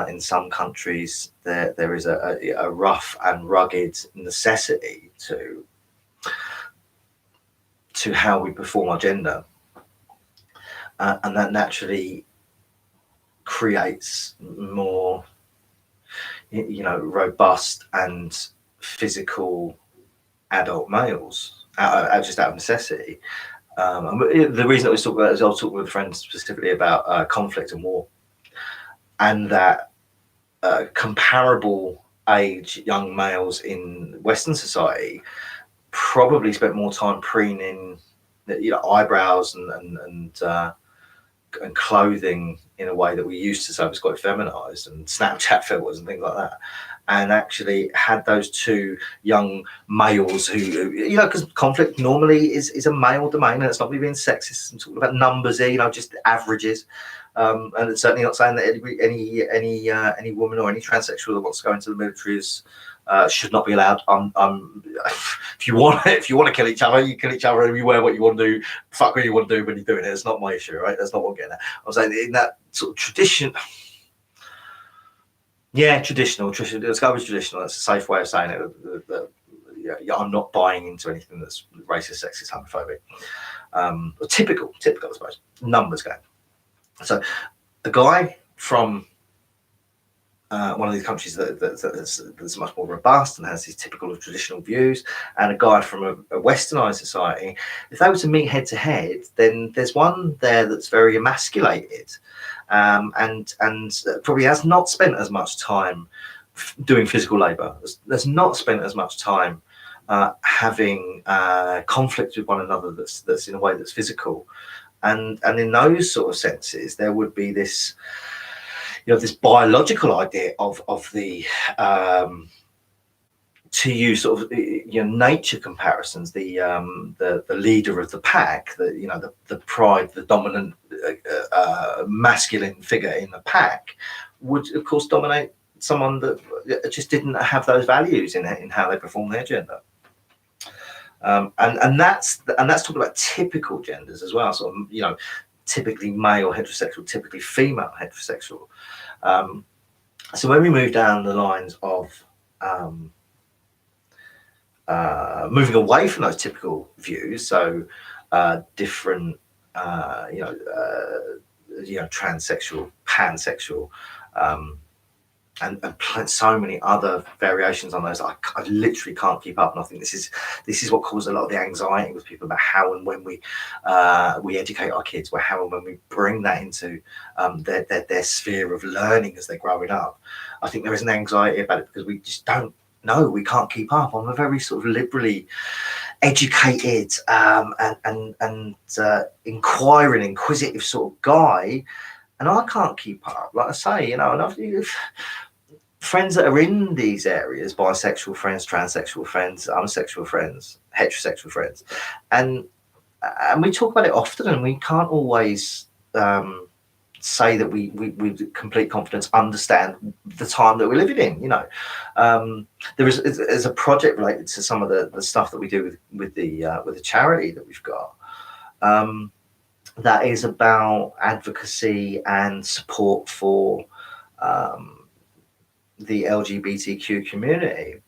in some countries there is a rough and rugged necessity to how we perform our gender, and that naturally creates more robust and physical adult males just out of necessity. And the reason I was talking about is I was talking with friends specifically about conflict and war, and that comparable age young males in Western society probably spent more time preening eyebrows and clothing in a way that we used to say was quite feminized, and Snapchat filters and things like that, and actually had those two young males who because conflict normally is a male domain, and it's not me being sexist. I'm talking about numbers here, just averages, and it's certainly not saying that any woman or any transsexual that wants to go into the military is should not be allowed. If you want to kill each other, you kill each other, and you wear what you want to do, fuck what you want to do when you're doing it. It's not my issue, right? That's not what I'm getting at. I'm saying in that sort of tradition. Yeah, traditional. Let's go with traditional. That's a safe way of saying it. Yeah, I'm not buying into anything that's racist, sexist, homophobic. Or typical, I suppose. Numbers game. So, a guy from one of these countries that's much more robust and has these typical of traditional views, and a guy from a westernized society, if they were to meet head to head, then there's one there that's very emasculated, and probably has not spent as much time doing physical labor. There's not spent as much time having conflict with one another that's in a way that's physical, and in those sort of senses, there would be this. This biological idea of the to use sort of nature comparisons, the leader of the pack, the pride, the dominant masculine figure in the pack would of course dominate someone that just didn't have those values in how they perform their gender. And that's talking about typical genders as well. So typically male heterosexual, typically female heterosexual. So when we move down the lines of moving away from those typical views, so different, transsexual, pansexual, and so many other variations on those. I literally can't keep up, and I think this is what causes a lot of the anxiety with people about how and when we educate our kids, how and when we bring that into their sphere of learning as they're growing up. I think there is an anxiety about it because we just don't know. We can't keep up. I'm a very sort of liberally educated and inquiring, inquisitive sort of guy, and I can't keep up. Like I say, and I've friends that are in these areas, bisexual friends, transsexual friends, unsexual friends, heterosexual friends, and we talk about it often, and we can't always say that we with complete confidence understand the time that we're living in. There's a project related to some of the stuff that we do with the charity that we've got, that is about advocacy and support for the LGBTQ community.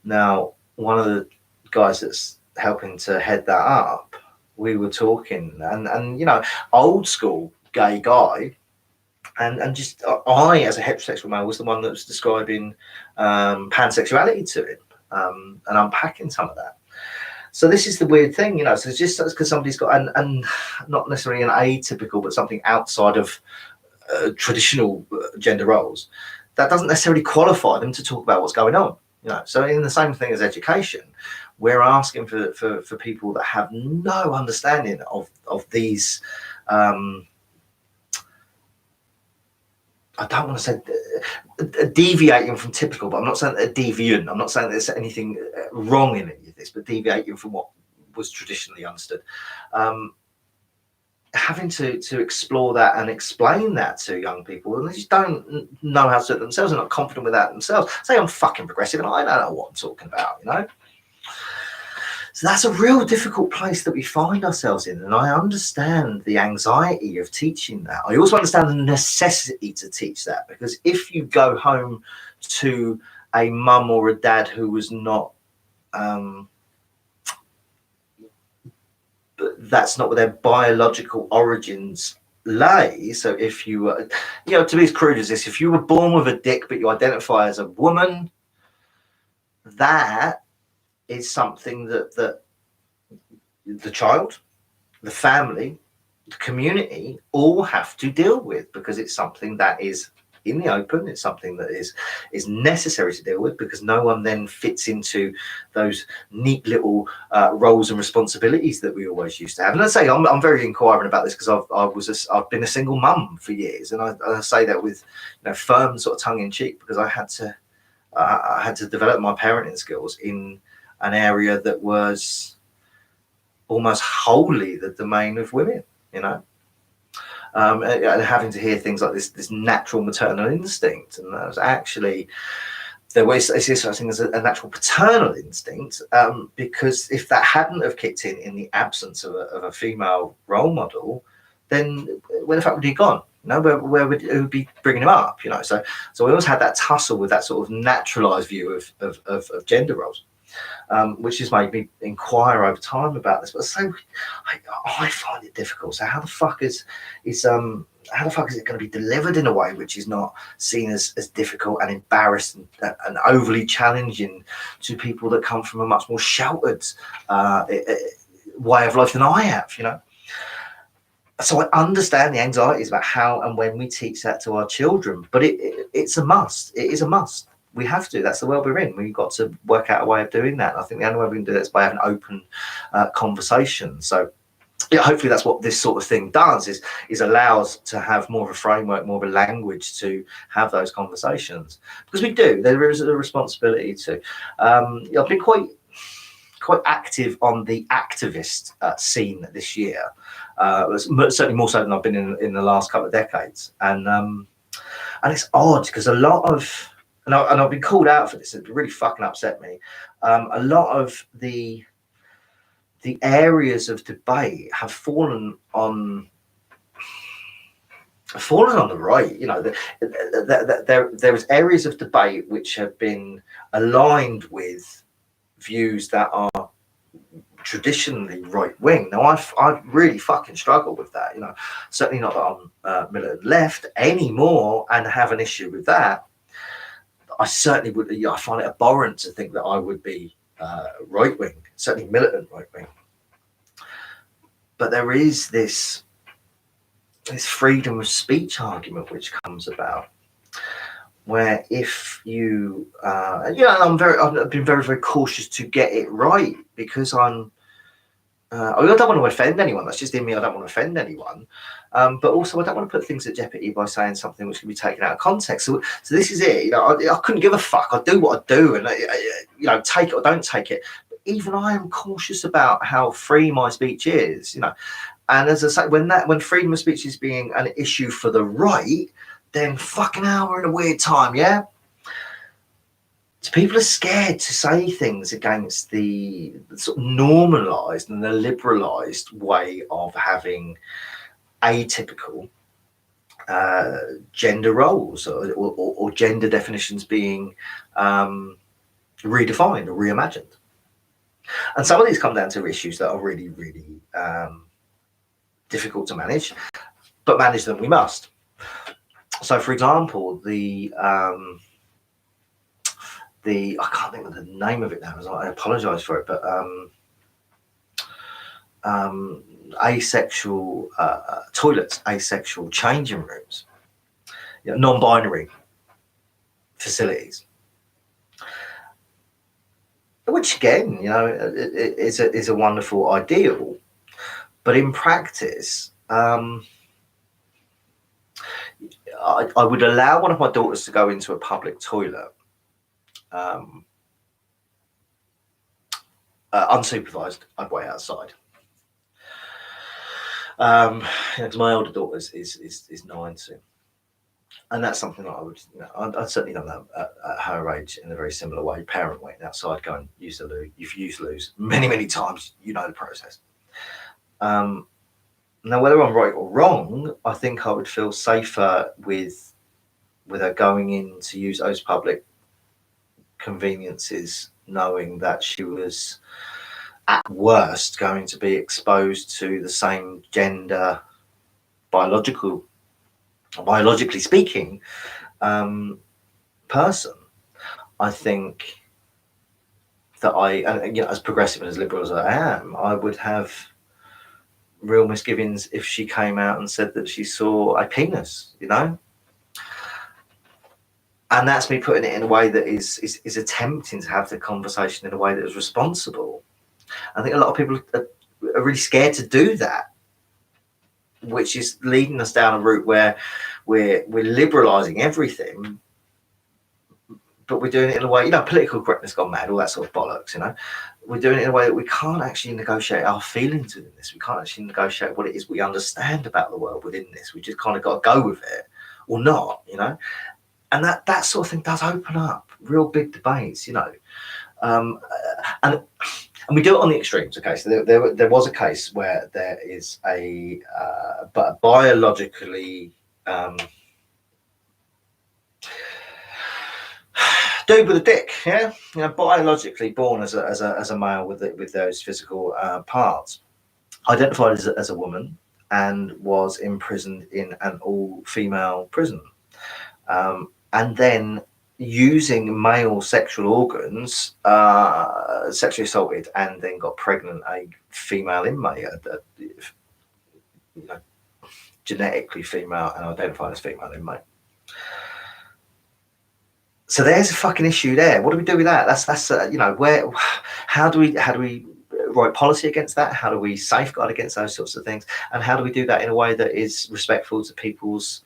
Now, one of the guys that's helping to head that up, we were talking, and old school gay guy, and just I, as a heterosexual male, was the one that was describing pansexuality to him, and unpacking some of that. So this is the weird thing, so it's just because somebody's got and not necessarily an atypical, but something outside of traditional gender roles, that doesn't necessarily qualify them to talk about what's going on. So in the same thing as education, we're asking for people that have no understanding of these. I don't want to say deviating from typical, but I'm not saying they're deviant. I'm not saying there's anything wrong in any of this, but deviating from what was traditionally understood. Having to explore that and explain that to young people, and they just don't know how to do it themselves, and not confident with that themselves. Say I'm fucking progressive and I don't know what I'm talking about, So that's a real difficult place that we find ourselves in, and I understand the anxiety of teaching that. I also understand the necessity to teach that, because if you go home to a mum or a dad who was not that's not where their biological origins lay. So if you were, to be as crude as this, if you were born with a dick but you identify as a woman, that is something that the child, the family, the community all have to deal with, because it's something that is in the open. It's something that is necessary to deal with, because no one then fits into those neat little roles and responsibilities that we always used to have. And I say I'm very inquiring about this because I've been a single mum for years, and I say that with firm sort of tongue in cheek, because I had to develop my parenting skills in an area that was almost wholly the domain of women, having to hear things like this natural maternal instinct, and that was actually there was this such thing as a natural paternal instinct, because if that hadn't have kicked in the absence of a female role model, then where the fuck would he gone? You know, where would who would be bringing him up? You know, so we always had that tussle with that sort of naturalized view of gender roles, which has made me inquire over time about this. But so I find it difficult. So how the fuck is it going to be delivered in a way which is not seen as difficult and embarrassed and overly challenging to people that come from a much more sheltered way of life than I have, you know? So I understand the anxieties about how and when we teach that to our children, but it's a must. It is a must. We have to. That's the world we're in. We've got to work out a way of doing that. And I think the only way we can do that is by having open conversation. So yeah, hopefully that's what this sort of thing does, is allows to have more of a framework, more of a language to have those conversations, because we do. There is a responsibility to. I've been quite active on the activist scene this year. Certainly more so than I've been in the last couple of decades, and it's odd because a lot of, and I've been called out for this. It really fucking upset me. A lot of the areas of debate have fallen on the right. You know, there is areas of debate which have been aligned with views that are traditionally right wing. Now I've really fucking struggled with that. You know, certainly not that I'm militant left anymore and have an issue with that. I certainly would. I find it abhorrent to think that I would be right wing, certainly militant right wing. But there is this freedom of speech argument which comes about, where if you, I've been very, very cautious to get it right, because I don't want to offend anyone. That's just in me. I don't want to offend anyone. But also I don't want to put things at jeopardy by saying something which can be taken out of context. So this is it. You know, I couldn't give a fuck. I do what I do, and you know, take it or don't take it. But even I am cautious about how free my speech is. You know, and as I say, when freedom of speech is being an issue for the right, then fucking hell, we're in a weird time, yeah? So people are scared to say things against the sort of normalised and the liberalised way of having atypical gender roles or gender definitions being redefined or reimagined. And some of these come down to issues that are really, really difficult to manage, but manage them we must. So, for example, I can't think of the name of it now. I apologise for it, but asexual toilets, asexual changing rooms, you know, non-binary facilities, which again, you know, is a wonderful ideal, but in practice, I would allow one of my daughters to go into a public toilet unsupervised. I'd wait outside. Because my older daughter is 9 soon, and that's something that I would, you know, I'd certainly done that at her age in a very similar way. Parent waiting outside, go and use the loo. You've used loos many times. You know the process. Now, whether I'm right or wrong, I think I would feel safer with her going in to use those public conveniences, knowing that she was at worst going to be exposed to the same gender, biologically speaking, person. I think that and, you know, as progressive and as liberal as I am, I would have real misgivings if she came out and said that she saw a penis, you know. And that's me putting it in a way that is attempting to have the conversation in a way that is responsible. I think a lot of people are really scared to do that, which is leading us down a route where we're liberalising everything, but we're doing it in a way, you know, political correctness gone mad, all that sort of bollocks, you know. We're doing it in a way that we can't actually negotiate our feelings within this. We can't actually negotiate what it is we understand about the world within this. We just kind of got to go with it or not, you know. And that sort of thing does open up real big debates, you know. And we do it on the extremes. Okay, so there was a case where there is a biologically dude with a dick, yeah, you know, biologically born as a male with those physical parts, identified as a woman, and was imprisoned in an all-female prison, and then using male sexual organs, sexually assaulted, and then got pregnant a female inmate, you know, genetically female and identified as female inmate. So there's a fucking issue there. What do we do with that? That's you know, how do we write policy against that? How do we safeguard against those sorts of things? And how do we do that in a way that is respectful to people's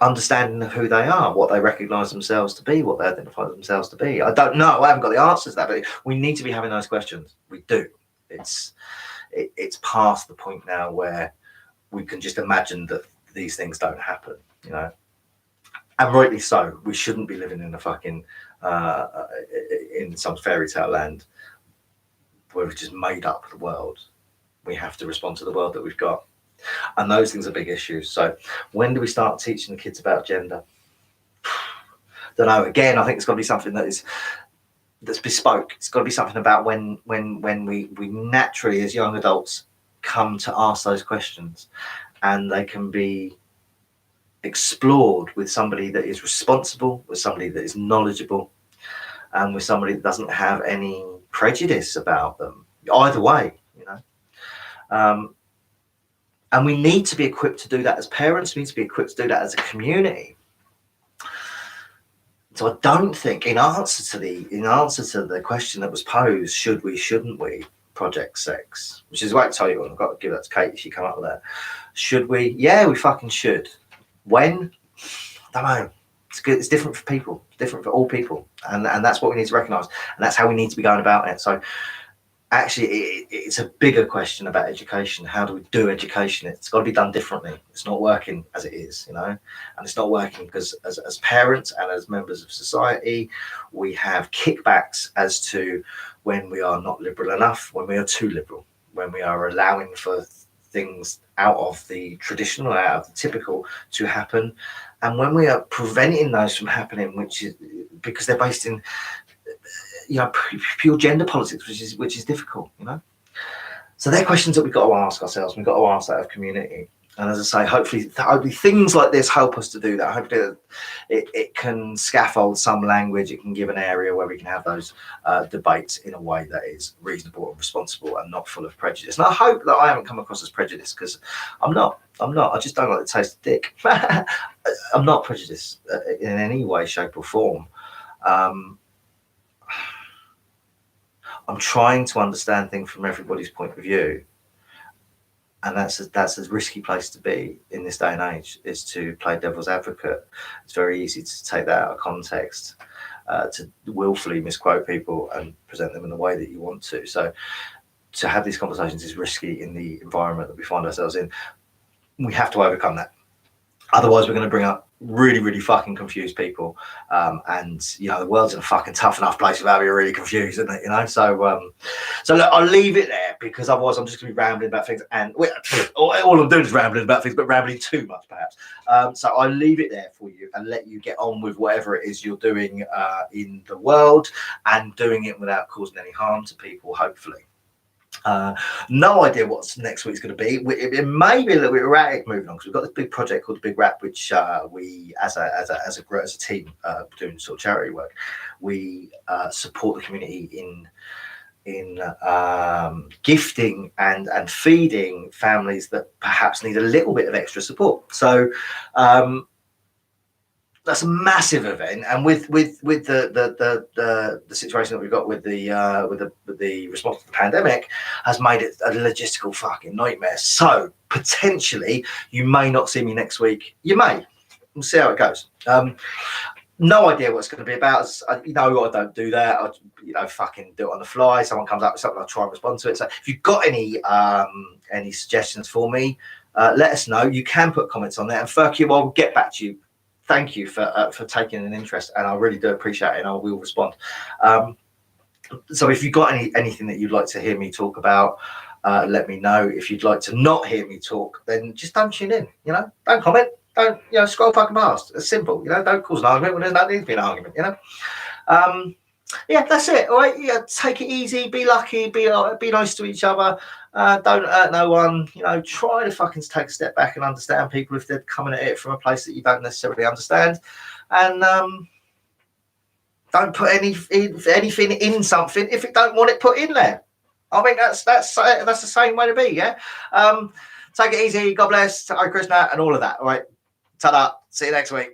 understanding of who they are, what they recognise themselves to be, what they identify themselves to be? I don't know. I haven't got the answers to that, but we need to be having those questions. We do. It's past the point now where we can just imagine that these things don't happen, you know. And rightly so. We shouldn't be living in a fucking in some fairy tale land where we've just made up the world. We have to respond to the world that we've got, and those things are big issues. So when do we start teaching the kids about gender? Don't know. Again, I think it's got to be something that's bespoke. It's got to be something about when we naturally, as young adults, come to ask those questions, and they can be explored with somebody that is responsible, with somebody that is knowledgeable, and with somebody that doesn't have any prejudice about them either way, you know. And we need to be equipped to do that as parents. We need to be equipped to do that as a community. So I don't think, in answer to the question that was posed, should we, shouldn't we, Project Sex, which is what I tell you, I've got to give that to Kate if she come up with that. Should we? Yeah, we fucking should. When? I don't know. It's good. It's different for people. It's different for all people, and that's what we need to recognise, and that's how we need to be going about it. So, actually, it's a bigger question about education. How do we do education? It's got to be done differently. It's not working as it is, you know, and it's not working because as parents and as members of society, we have kickbacks as to when we are not liberal enough, when we are too liberal, when we are allowing for things out of the traditional, out of the typical to happen, and when we are preventing those from happening, which is because they're based in, you know, pure gender politics, which is difficult, you know. So they're questions that we've got to ask ourselves. We've got to ask that of community. And as I say, hopefully things like this help us to do that. Hopefully it can scaffold some language. It can give an area where we can have those debates in a way that is reasonable and responsible and not full of prejudice. And I hope that I haven't come across as prejudiced, because I'm not. I just don't like the taste of dick. I'm not prejudiced in any way, shape or form. I'm trying to understand things from everybody's point of view. And that's a risky place to be in this day and age, is to play devil's advocate. It's very easy to take that out of context, to willfully misquote people and present them in the way that you want to. So to have these conversations is risky in the environment that we find ourselves in. We have to overcome that. Otherwise, we're going to bring up really, really fucking confused people. And, you know, the world's in a fucking tough enough place without being really confused, isn't it? You know, so look, I'll leave it there, because otherwise I'm just going to be rambling about things. And all I'm doing is rambling about things, but rambling too much, perhaps. So I'll leave it there for you and let you get on with whatever it is you're doing in the world, and doing it without causing any harm to people, hopefully. No idea what next week's going to be. It may be a little bit erratic moving on, because we've got this big project called the Big Rap, which we, as a team, doing sort of charity work, we support the community in gifting and feeding families that perhaps need a little bit of extra support. So that's a massive event, and with the situation that we've got with the response to the pandemic, has made it a logistical fucking nightmare. So potentially you may not see me next week. You may. We'll see how it goes. No idea what it's going to be about. You know, I don't do that. I fucking do it on the fly. Someone comes up with something, I'll try and respond to it. So if you've got any suggestions for me, let us know. You can put comments on there, and fuck you, I'll get back to you thank you for taking an interest, and I really do appreciate it, and I will respond. So if you've got anything that you'd like to hear me talk about, let me know. If you'd like to not hear me talk, then just don't tune in. You know, don't comment, don't scroll fucking past. It's simple. You know, don't cause an argument when there's not need to be an argument. You know, yeah, that's it. All right, yeah, take it easy, be lucky, be nice to each other. Don't hurt no one. You know, try to fucking take a step back and understand people if they're coming at it from a place that you don't necessarily understand, and don't put anything in something if it don't want it put in there. I think that's the same way to be. Yeah. Take it easy. God bless. Hare Krishna and all of that. All right. Ta-da. See you next week.